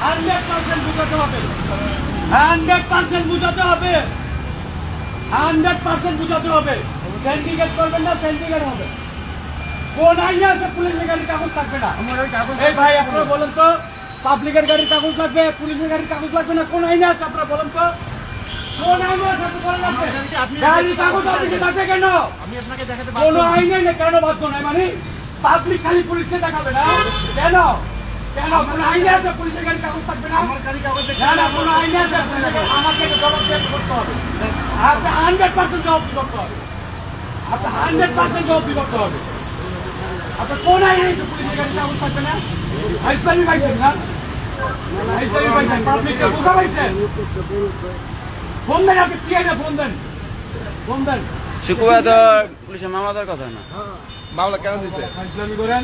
100% বুঝাতে হবে, 100% বুঝাতে হবে, 100% বুঝাতে হবে। সিন্ডিকেট করবেন না, সিন্ডিকেট হবে। কোন আইনে আছে পুলিশের গাড়ির কাগজ থাকবে না? এই ভাই আপনারা বলেন তো, পাবলিকের গাড়ির কাগজ লাগবে, পুলিশের গাড়ির কাগজ লাগবে না? কোন আইনে আছে আপনারা বলেন তো? কোন আইনে আছে আপনি বলেন? গাড়ির কাগজ অফিসে থাকবে কেন? কোন আইনে নেই, কেন বাধ্য নাই? মানে পাবলিক খালি পুলিশে দেখাবে না কেন? কেন কোন আইনে আছে পুলিশের গাড়ির কাগজ থাকবে না? না না, কোন আইনে আছে? আমাকে জবাব দিয়ে করতে হবে। আপনি 100% জবাব করতে হবে, আপনি 100% জবাব করতে হবে। আপনার কোন আইনে পুলিশের গাড়ির কাগজ থাকবে না? হাইজবানি পাইছেন না? হাইজবানি পাইছেন, পাবলিককে বোকা পাইছেন। ফোন দেন, আপনি কি আইনে ফোন দেন, ফোন দেন। শুক্রবার তো পুলিশের মামলা দেওয়ার কথা না। মামলা কেন দিচ্ছে? ফাজলামি করেন।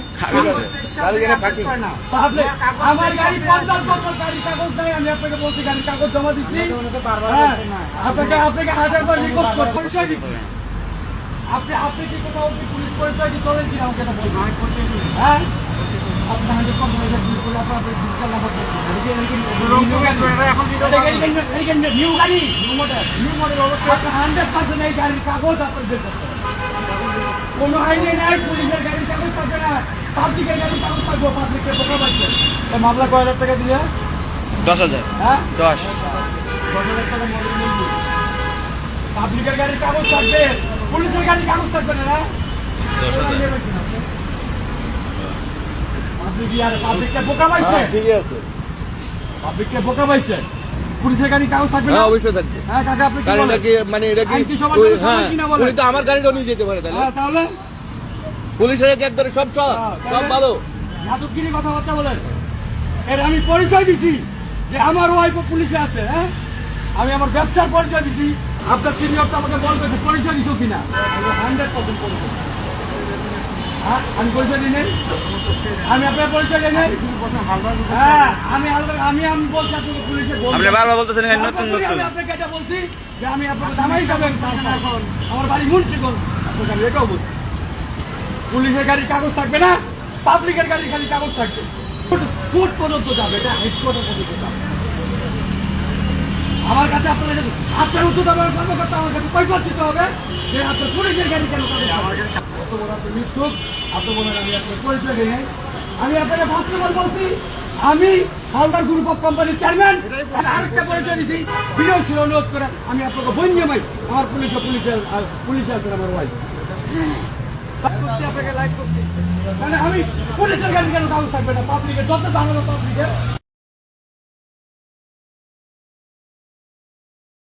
আমার গাড়ি 50 বছর গাড়ির কাগজ নাই, আমি আপনাকে বলছি গাড়ির কাগজ জমা দিচ্ছি। আপনাকে হাজারবার রিকোয়েস্ট করে পরিচয় দিচ্ছি। আপনি কি কোথাও পুলিশ পরিচয় দিয়ে চলেন কিনা আমাকে এটা বলবেন। হ্যাঁ, আপনি 100% পুলিশ করে আপনার ডিজিটাল নাম্বার নিউ গাড়ি, নিউ মডেল অবশ্যই 100% এই গাড়ির কাগজ আপনার বের করতে হবে। কোনো আইনে নাই পুলিশের গাড়ির কাগজ থাকবে না, পাবলিকের গাড়ির কাগজ থাকবে। পাবলিককে বোকা পাইছে। মামলা কয় হাজার টাকা দিলে? 10,000। হ্যাঁ, 10। 10,000 টাকা মূল্য। পাবলিকের গাড়ির কাগজ থাকবে, পুলিশের গাড়ির কাগজ থাকবে না। 10,000। পাবলিককে বোকা পাইছে, ঠিক আছে, পাবলিককে বোকা পাইছে। পুলিশের গাড়ির কাগজ থাকবে না? অবশ্যই থাকবে। হ্যাঁ কাকা, আপনি কি কারণ বলেন? এটা কি মানে এটা কি? আইন কি সবার জন্য সমান কিনা বলেন? উনি তো আমার গাড়িটাও নিয়ে যেতে পারে, তাহলে হ্যাঁ, তাহলে পুলিশের একবারে সব সব ভালো। নাটকগিরি কথাবার্তা বলেন। এর আমি পরিচয় দিছি যে আমার ওয়াইফ পুলিশে আছে। হ্যাঁ, আমি আমার ব্যবসার পরিচয় দিছি। আপনার সিনিয়রটা আমাকে বলবে যে পরিচয় দিছো কিনা। 100% পরিচয়। হ্যাঁ, আমি পরিচয় দিই নাই, আমি আপনার পরিচয় দিই নাই। হ্যাঁ, আমি বলছি আপনাকে পুলিশে আপনি বারবার বলতেছেন নতুন নতুন। আমি আপনাকে এটা বলছি যে আমি আপনাকে জামাই হিসাবে আমার বাড়ি মুন্সিগঞ্জ, আপনাকে আমি এটাও বলছি। পুলিশের গাড়ির কাগজ থাকবে না, পাবলিকের গাড়ির খালি কাগজ থাকবে। কোর্ট পর্যন্ত যাবে, এটা হেডকোয়ার্টার পর্যন্ত যাবে। আমার কাছে আপনার উচ্চ দামের কর্মকর্তা আমার কাছে পয়সা দিতে হবে যে আপনার পুলিশের গাড়ি কেন কাগজ থাকবে? এত বড় আপনি মিথ্যুক, এত বড় আমি আপনার পরিচয় দিই নাই। আমি আপনাকে ফার্স্ট নম্বর বলছি, আমি হালদার গ্রুপ অফ কোম্পানির চেয়ারম্যান। আরেকটা পরিচয় দিছি, বিনয় ছিল অনুরোধ করে আমি আপনাকে বন্যমাই আমার পুলিশে আছেন আমার ওয়াইফ। আপনাকে লাইক করছি, মানে আমি পুলিশের গাড়ি কেন কাগজ থাকবে না? পাবলিকের যত জানানো পাবলিকের